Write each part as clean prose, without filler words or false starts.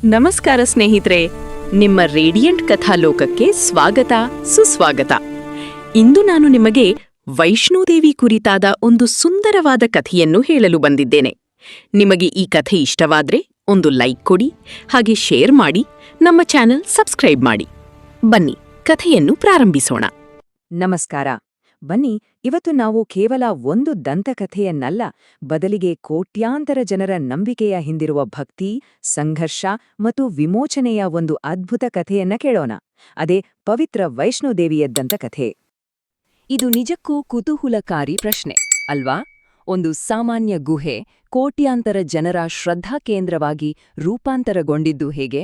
ನಮಸ್ಕಾರ ಸ್ನೇಹಿತರೆ, ನಿಮ್ಮ ರೇಡಿಯಂಟ್ ಕಥಾಲೋಕಕ್ಕೆ ಸ್ವಾಗತ ಸುಸ್ವಾಗತ. ಇಂದು ನಾನು ನಿಮಗೆ ವೈಷ್ಣೋದೇವಿ ಕುರಿತಾದ ಒಂದು ಸುಂದರವಾದ ಕಥೆಯನ್ನು ಹೇಳಲು ಬಂದಿದ್ದೇನೆ. ನಿಮಗೆ ಈ ಕಥೆ ಇಷ್ಟವಾದ್ರೆ ಒಂದು ಲೈಕ್ ಕೊಡಿ, ಹಾಗೆ ಶೇರ್ ಮಾಡಿ, ನಮ್ಮ ಚಾನೆಲ್ ಸಬ್ಸ್ಕ್ರೈಬ್ ಮಾಡಿ. ಬನ್ನಿ ಕಥೆಯನ್ನು ಪ್ರಾರಂಭಿಸೋಣ. ನಮಸ್ಕಾರ. ಬನ್ನಿ, ಇವತ್ತು ನಾವು ಕೇವಲ ಒಂದು ದಂತಕಥೆಯನ್ನಲ್ಲ, ಬದಲಿಗೆ ಕೋಟ್ಯಾಂತರ ಜನರ ನಂಬಿಕೆಯ ಹಿಂದಿರುವ ಭಕ್ತಿ, ಸಂಘರ್ಷ ಮತ್ತು ವಿಮೋಚನೆಯ ಒಂದು ಅದ್ಭುತ ಕಥೆಯನ್ನ ಕೇಳೋಣ. ಅದೇ ಪವಿತ್ರ ವೈಷ್ಣೋದೇವಿಯ ದಂತಕಥೆ. ಇದು ನಿಜಕ್ಕೂ ಕುತೂಹಲಕಾರಿ ಪ್ರಶ್ನೆ ಅಲ್ವಾ? ಒಂದು ಸಾಮಾನ್ಯ ಗುಹೆ ಕೋಟ್ಯಾಂತರ ಜನರ ಶ್ರದ್ಧಾ ಕೇಂದ್ರವಾಗಿ ರೂಪಾಂತರಗೊಂಡಿದ್ದು ಹೇಗೆ?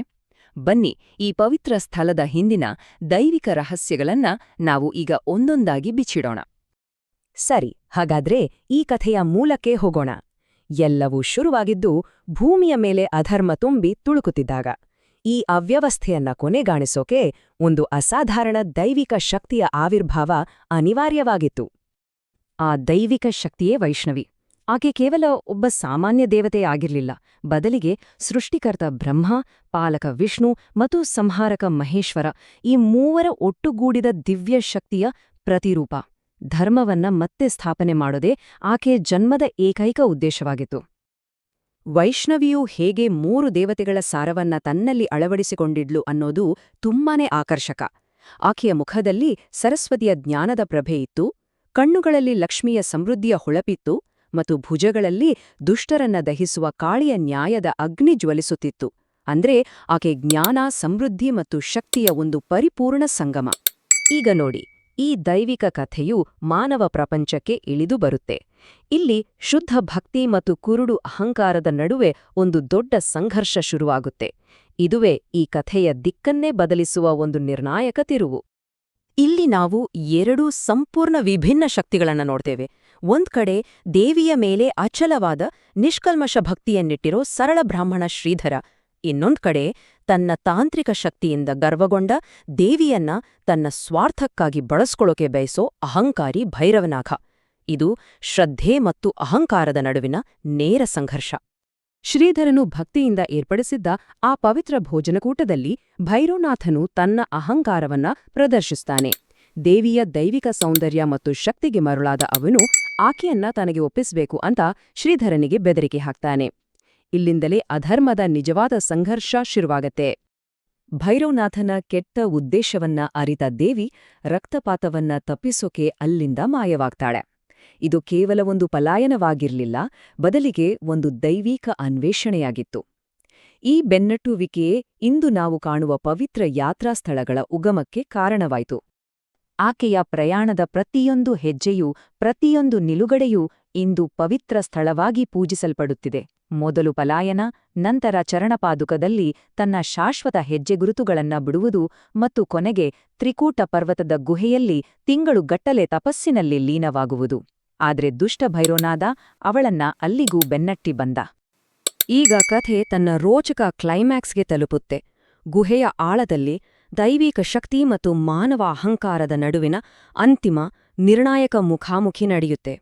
ಬನ್ನಿ, ಈ ಪವಿತ್ರ ಸ್ಥಳದ ಹಿಂದಿನ ದೈವಿಕ ರಹಸ್ಯಗಳನ್ನ ನಾವು ಈಗ ಒಂದೊಂದಾಗಿ ಬಿಚ್ಚಿಡೋಣ. ಸರಿ, ಹಾಗಾದ್ರೆ ಈ ಕಥೆಯ ಮೂಲಕ್ಕೆ ಹೋಗೋಣ. ಎಲ್ಲವೂ ಶುರುವಾಗಿದ್ದು ಭೂಮಿಯ ಮೇಲೆ ಅಧರ್ಮ ತುಂಬಿ ತುಳುಕುತ್ತಿದ್ದಾಗ. ಈ ಅವ್ಯವಸ್ಥೆಯನ್ನ ಕೊನೆಗಾಣಿಸೋಕೆ ಒಂದು ಅಸಾಧಾರಣ ದೈವಿಕ ಶಕ್ತಿಯ ಆವಿರ್ಭಾವ ಅನಿವಾರ್ಯವಾಗಿತ್ತು. ಆ ದೈವಿಕ ಶಕ್ತಿಯೇ ವೈಷ್ಣವಿ. ಆಕೆ ಕೇವಲ ಒಬ್ಬ ಸಾಮಾನ್ಯ ದೇವತೆಯಾಗಿರ್ಲಿಲ್ಲ, ಬದಲಿಗೆ ಸೃಷ್ಟಿಕರ್ತ ಬ್ರಹ್ಮ, ಪಾಲಕ ವಿಷ್ಣು ಮತ್ತು ಸಂಹಾರಕ ಮಹೇಶ್ವರ, ಈ ಮೂವರ ಒಟ್ಟುಗೂಡಿದ ದಿವ್ಯ ಶಕ್ತಿಯ ಪ್ರತಿರೂಪ. ಧರ್ಮವನ್ನ ಮತ್ತೆ ಸ್ಥಾಪನೆ ಮಾಡೋದೇ ಆಕೆಯ ಜನ್ಮದ ಏಕೈಕ ಉದ್ದೇಶವಾಗಿತ್ತು. ವೈಷ್ಣವಿಯು ಹೇಗೆ ಮೂರು ದೇವತೆಗಳ ಸಾರವನ್ನ ತನ್ನಲ್ಲಿ ಅಳವಡಿಸಿಕೊಂಡಿದ್ಲು ಅನ್ನೋದು ತುಂಬಾನೇ ಆಕರ್ಷಕ. ಆಕೆಯ ಮುಖದಲ್ಲಿ ಸರಸ್ವತಿಯ ಜ್ಞಾನದ ಪ್ರಭೆ ಇತ್ತು, ಕಣ್ಣುಗಳಲ್ಲಿ ಲಕ್ಷ್ಮಿಯ ಸಮೃದ್ಧಿಯ ಹೊಳಪಿತ್ತು ಮತ್ತು ಭುಜಗಳಲ್ಲಿ ದುಷ್ಟರನ್ನ ದಹಿಸುವ ಕಾಳಿಯ ನ್ಯಾಯದ ಅಗ್ನಿ ಜ್ವಲಿಸುತ್ತಿತ್ತು. ಅಂದ್ರೆ ಆಕೆ ಜ್ಞಾನ, ಸಮೃದ್ಧಿ ಮತ್ತು ಶಕ್ತಿಯ ಒಂದು ಪರಿಪೂರ್ಣ ಸಂಗಮ. ಈಗ ನೋಡಿ, ಈ ದೈವಿಕ ಕಥೆಯು ಮಾನವ ಪ್ರಪಂಚಕ್ಕೆ ಇಳಿದು ಬರುತ್ತೆ. ಇಲ್ಲಿ ಶುದ್ಧ ಭಕ್ತಿ ಮತ್ತು ಕುರುಡು ಅಹಂಕಾರದ ನಡುವೆ ಒಂದು ದೊಡ್ಡ ಸಂಘರ್ಷ ಶುರುವಾಗುತ್ತೆ. ಇದುವೇ ಈ ಕಥೆಯ ದಿಕ್ಕನ್ನೇ ಬದಲಿಸುವ ಒಂದು ನಿರ್ಣಾಯಕ ತಿರುವು. ಇಲ್ಲಿ ನಾವು ಎರಡೂ ಸಂಪೂರ್ಣ ವಿಭಿನ್ನ ಶಕ್ತಿಗಳನ್ನ ನೋಡ್ತೇವೆ. ಒಂದ್ ಕಡೆ ದೇವಿಯ ಮೇಲೆ ಅಚಲವಾದ ನಿಷ್ಕಲ್ಮಶ ಭಕ್ತಿಯನ್ನಿಟ್ಟಿರೋ ಸರಳ ಬ್ರಾಹ್ಮಣ ಶ್ರೀಧರ, ಇನ್ನೊಂದ್ ಕಡೆ ತನ್ನ ತಾಂತ್ರಿಕ ಶಕ್ತಿಯಿಂದ ಗರ್ವಗೊಂಡ ದೇವಿಯನ್ನ ತನ್ನ ಸ್ವಾರ್ಥಕ್ಕಾಗಿ ಬಳಸ್ಕೊಳ್ಳೋಕೆ ಬಯಸೋ ಅಹಂಕಾರಿ ಭೈರವನಾಥ. ಇದು ಶ್ರದ್ಧೆ ಮತ್ತು ಅಹಂಕಾರದ ನಡುವಿನ ನೇರ ಸಂಘರ್ಷ. ಶ್ರೀಧರನು ಭಕ್ತಿಯಿಂದ ಏರ್ಪಡಿಸಿದ್ದ ಆ ಪವಿತ್ರ ಭೋಜನಕೂಟದಲ್ಲಿ ಭೈರವನಾಥನು ತನ್ನ ಅಹಂಕಾರವನ್ನ ಪ್ರದರ್ಶಿಸ್ತಾನೆ. ದೇವಿಯ ದೈವಿಕ ಸೌಂದರ್ಯ ಮತ್ತು ಶಕ್ತಿಗೆ ಮರುಳಾದ ಅವನು ಆಕೆಯನ್ನ ತನಗೆ ಒಪ್ಪಿಸಬೇಕು ಅಂತ ಶ್ರೀಧರನಿಗೆ ಬೆದರಿಕೆ ಹಾಕ್ತಾನೆ. ಇಲ್ಲಿಂದಲೇ ಅಧರ್ಮದ ನಿಜವಾದ ಸಂಘರ್ಷ ಶುರುವಾಗತ್ತೆ. ಭೈರವನಾಥನ ಕೆಟ್ಟ ಉದ್ದೇಶವನ್ನ ಅರಿತ ದೇವಿ ರಕ್ತಪಾತವನ್ನ ತಪ್ಪಿಸೋಕೆ ಅಲ್ಲಿಂದ ಮಾಯವಾಗ್ತಾಳೆ. ಇದು ಕೇವಲ ಒಂದು ಪಲಾಯನವಾಗಿರ್ಲಿಲ್ಲ, ಬದಲಿಗೆ ಒಂದು ದೈವಿಕ ಅನ್ವೇಷಣೆಯಾಗಿತ್ತು. ಈ ಬೆನ್ನಟ್ಟುವಿಕೆಯೇ ಇಂದು ನಾವು ಕಾಣುವ ಪವಿತ್ರ ಯಾತ್ರಾಸ್ಥಳಗಳ ಉಗಮಕ್ಕೆ ಕಾರಣವಾಯಿತು. ಆಕೆಯ ಪ್ರಯಾಣದ ಪ್ರತಿಯೊಂದು ಹೆಜ್ಜೆಯೂ, ಪ್ರತಿಯೊಂದು ನಿಲುಗಡೆಯೂ ಇಂದು ಪವಿತ್ರ ಸ್ಥಳವಾಗಿ ಪೂಜಿಸಲ್ಪಡುತ್ತಿದೆ. ಮೊದಲು ಪಲಾಯನ, ನಂತರ ಚರಣಪಾದುಕದಲ್ಲಿ ತನ್ನ ಶಾಶ್ವತ ಹೆಜ್ಜೆಗುರುತುಗಳನ್ನ ಬಿಡುವುದು ಮತ್ತು ಕೊನೆಗೆ ತ್ರಿಕೂಟ ಪರ್ವತದ ಗುಹೆಯಲ್ಲಿ ತಿಂಗಳುಗಟ್ಟಲೆ ತಪಸ್ಸಿನಲ್ಲಿ ಲೀನವಾಗುವುದು. ಆದ್ರೆ ದುಷ್ಟ ಭೈರವನಾಥ ಅವಳನ್ನ ಅಲ್ಲಿಗೂ ಬೆನ್ನಟ್ಟಿ ಬಂದ. ಈಗ ಕಥೆ ತನ್ನ ರೋಚಕ ಕ್ಲೈಮ್ಯಾಕ್ಸ್ಗೆ ತಲುಪುತ್ತೆ. ಗುಹೆಯ ಆಳದಲ್ಲಿ ದೈವಿಕ ಶಕ್ತಿ ಮತ್ತು ಮಾನವ ಅಹಂಕಾರದ ನಡುವಿನ ಅಂತಿಮ, ನಿರ್ಣಾಯಕ ಮುಖಾಮುಖಿ ನಡೆಯುತ್ತೆ.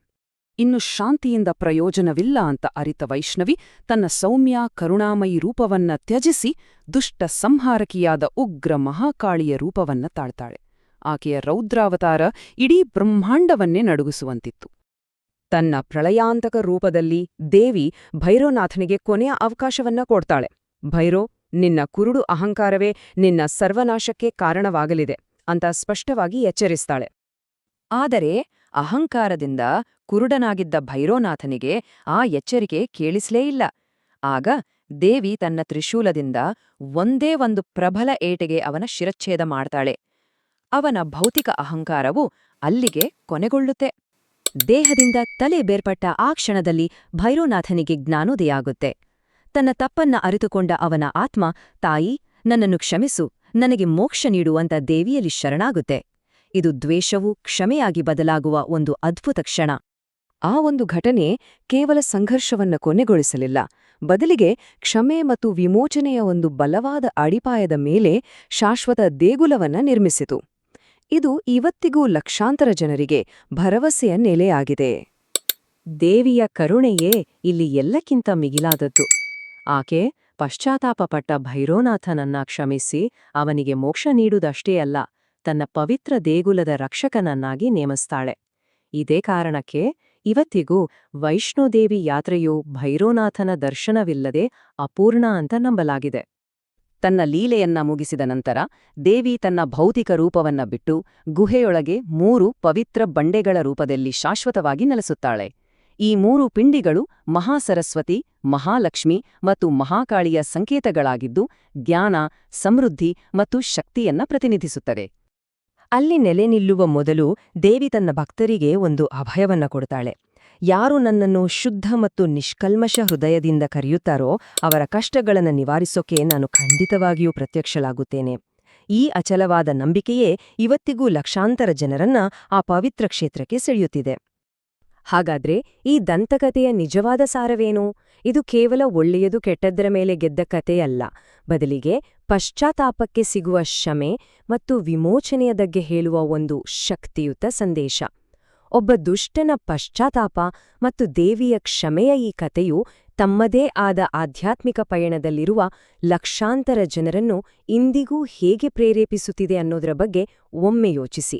ಇನ್ನು ಶಾಂತಿಯಿಂದ ಪ್ರಯೋಜನವಿಲ್ಲ ಅಂತ ಅರಿತ ವೈಷ್ಣವಿ ತನ್ನ ಸೌಮ್ಯ, ಕರುಣಾಮಯಿ ರೂಪವನ್ನ ತ್ಯಜಿಸಿ ದುಷ್ಟ ಸಂಹಾರಕಿಯಾದ ಉಗ್ರ ಮಹಾಕಾಳಿಯ ರೂಪವನ್ನ ತಾಳ್ತಾಳೆ. ಆಕೆಯ ರೌದ್ರಾವತಾರ ಇಡೀ ಬ್ರಹ್ಮಾಂಡವನ್ನೇ ನಡುಗಿಸುವಂತಿತ್ತು. ತನ್ನ ಪ್ರಳಯಾಂತಕ ರೂಪದಲ್ಲಿ ದೇವಿ ಭೈರವನಾಥನಿಗೆ ಕೊನೆಯ ಅವಕಾಶವನ್ನ ಕೊಡ್ತಾಳೆ. ಭೈರೋ, ನಿನ್ನ ಕುರುಡು ಅಹಂಕಾರವೇ ನಿನ್ನ ಸರ್ವನಾಶಕ್ಕೆ ಕಾರಣವಾಗಲಿದೆ ಅಂತ ಸ್ಪಷ್ಟವಾಗಿ ಎಚ್ಚರಿಸ್ತಾಳೆ. ಆದರೆ ಅಹಂಕಾರದಿಂದ ಕುರುಡನಾಗಿದ್ದ ಭೈರವನಾಥನಿಗೆ ಆ ಎಚ್ಚರಿಕೆ ಕೇಳಿಸ್ಲೇ ಇಲ್ಲ. ಆಗ ದೇವಿ ತನ್ನ ತ್ರಿಶೂಲದಿಂದ ಒಂದೇ ಒಂದು ಪ್ರಬಲ ಏಟೆಗೆ ಅವನ ಶಿರಚ್ಛೇದ ಮಾಡ್ತಾಳೆ. ಅವನ ಭೌತಿಕ ಅಹಂಕಾರವು ಅಲ್ಲಿಗೆ ಕೊನೆಗೊಳ್ಳುತ್ತೆ. ದೇಹದಿಂದ ತಲೆ ಬೇರ್ಪಟ್ಟ ಆ ಕ್ಷಣದಲ್ಲಿ ಭೈರವನಾಥನಿಗೆ ಜ್ಞಾನೋದಯಾಗುತ್ತೆ. ತನ್ನ ತಪ್ಪನ್ನ ಅರಿತುಕೊಂಡ ಅವನ ಆತ್ಮ, ತಾಯಿ, ನನ್ನನ್ನು ಕ್ಷಮಿಸು, ನನಗೆ ಮೋಕ್ಷ ನೀಡು ಅಂತ ದೇವಿಯಲ್ಲಿ ಶರಣಾಗುತ್ತೆ. ಇದು ದ್ವೇಷವು ಕ್ಷಮೆಯಾಗಿ ಬದಲಾಗುವ ಒಂದು ಅದ್ಭುತ ಕ್ಷಣ. ಆ ಒಂದು ಘಟನೆ ಕೇವಲ ಸಂಘರ್ಷವನ್ನ ಕೊನೆಗೊಳಿಸಲಿಲ್ಲ, ಬದಲಿಗೆ ಕ್ಷಮೆ ಮತ್ತು ವಿಮೋಚನೆಯ ಒಂದು ಬಲವಾದ ಅಡಿಪಾಯದ ಮೇಲೆ ಶಾಶ್ವತ ದೇಗುಲವನ್ನ ನಿರ್ಮಿಸಿತು. ಇದು ಇವತ್ತಿಗೂ ಲಕ್ಷಾಂತರ ಜನರಿಗೆ ಭರವಸೆಯ ನೆಲೆಯಾಗಿದೆ. ದೇವಿಯ ಕರುಣೆಯೇ ಇಲ್ಲಿ ಎಲ್ಲಕ್ಕಿಂತ ಮಿಗಿಲಾದದ್ದು. ಆಕೆ ಪಶ್ಚಾತ್ತಾಪಪಟ್ಟ ಭೈರೋನಾಥನನ್ನ ಕ್ಷಮಿಸಿ ಅವನಿಗೆ ಮೋಕ್ಷ ನೀಡುವುದಷ್ಟೇ ಅಲ್ಲ, ತನ್ನ ಪವಿತ್ರ ದೇಗುಲದ ರಕ್ಷಕನನ್ನಾಗಿ ನೇಮಿಸ್ತಾಳೆ. ಇದೇ ಕಾರಣಕ್ಕೆ ಇವತ್ತಿಗೂ ವೈಷ್ಣೋದೇವಿ ಯಾತ್ರೆಯು ಭೈರೋನಾಥನ ದರ್ಶನವಿಲ್ಲದೆ ಅಪೂರ್ಣ ಅಂತ ನಂಬಲಾಗಿದೆ. ತನ್ನ ಲೀಲೆಯನ್ನ ಮುಗಿಸಿದ ನಂತರ ದೇವಿ ತನ್ನ ಭೌತಿಕ ರೂಪವನ್ನ ಬಿಟ್ಟು ಗುಹೆಯೊಳಗೆ 3 ಪವಿತ್ರ ಬಂಡೆಗಳ ರೂಪದಲ್ಲಿ ಶಾಶ್ವತವಾಗಿ ನೆಲೆಸುತ್ತಾಳೆ. ಈ 3 ಪಿಂಡಿಗಳು ಮಹಾಸರಸ್ವತಿ, ಮಹಾಲಕ್ಷ್ಮಿ ಮತ್ತು ಮಹಾಕಾಳಿಯ ಸಂಕೇತಗಳಾಗಿದ್ದು ಜ್ಞಾನ, ಸಮೃದ್ಧಿ ಮತ್ತು ಶಕ್ತಿಯನ್ನ ಪ್ರತಿನಿಧಿಸುತ್ತವೆ. ಅಲ್ಲಿ ನೆಲೆ ನಿಲ್ಲುವ ಮೊದಲು ದೇವಿ ತನ್ನ ಭಕ್ತರಿಗೆ ಒಂದು ಅಭಯವನ್ನ ಕೊಡ್ತಾಳೆ. ಯಾರು ನನ್ನನ್ನು ಶುದ್ಧ ಮತ್ತು ನಿಷ್ಕಲ್ಮಶ ಹೃದಯದಿಂದ ಕರೆಯುತ್ತಾರೋ ಅವರ ಕಷ್ಟಗಳನ್ನು ನಿವಾರಿಸೋಕೆ ನಾನು ಖಂಡಿತವಾಗಿಯೂ ಪ್ರತ್ಯಕ್ಷಳಾಗುತ್ತೇನೆ. ಈ ಅಚಲವಾದ ನಂಬಿಕೆಯೇ ಇವತ್ತಿಗೂ ಲಕ್ಷಾಂತರ ಜನರನ್ನ ಆ ಪವಿತ್ರ ಕ್ಷೇತ್ರಕ್ಕೆ ಸೆಳೆಯುತ್ತಿದೆ. ಹಾಗಾದ್ರೆ ಈ ದಂತಕಥೆಯ ನಿಜವಾದ ಸಾರವೇನು? ಇದು ಕೇವಲ ಒಳ್ಳೆಯದು ಕೆಟ್ಟದ್ದರ ಮೇಲೆ ಗೆದ್ದ ಕಥೆಯಲ್ಲ, ಬದಲಿಗೆ ಪಶ್ಚಾತ್ತಾಪಕ್ಕೆ ಸಿಗುವ ಕ್ಷಮೆ ಮತ್ತು ವಿಮೋಚನೆಯ ಬಗ್ಗೆ ಹೇಳುವ ಒಂದು ಶಕ್ತಿಯುತ ಸಂದೇಶ. ಒಬ್ಬ ದುಷ್ಟನ ಪಶ್ಚಾತ್ತಾಪ ಮತ್ತು ದೇವಿಯ ಕ್ಷಮೆಯ ಈ ಕಥೆಯು ತಮ್ಮದೇ ಆದ ಆಧ್ಯಾತ್ಮಿಕ ಪಯಣದಲ್ಲಿರುವ ಲಕ್ಷಾಂತರ ಜನರನ್ನು ಇಂದಿಗೂ ಹೇಗೆ ಪ್ರೇರೇಪಿಸುತ್ತಿದೆ ಅನ್ನೋದರ ಬಗ್ಗೆ ಒಮ್ಮೆ ಯೋಚಿಸಿ.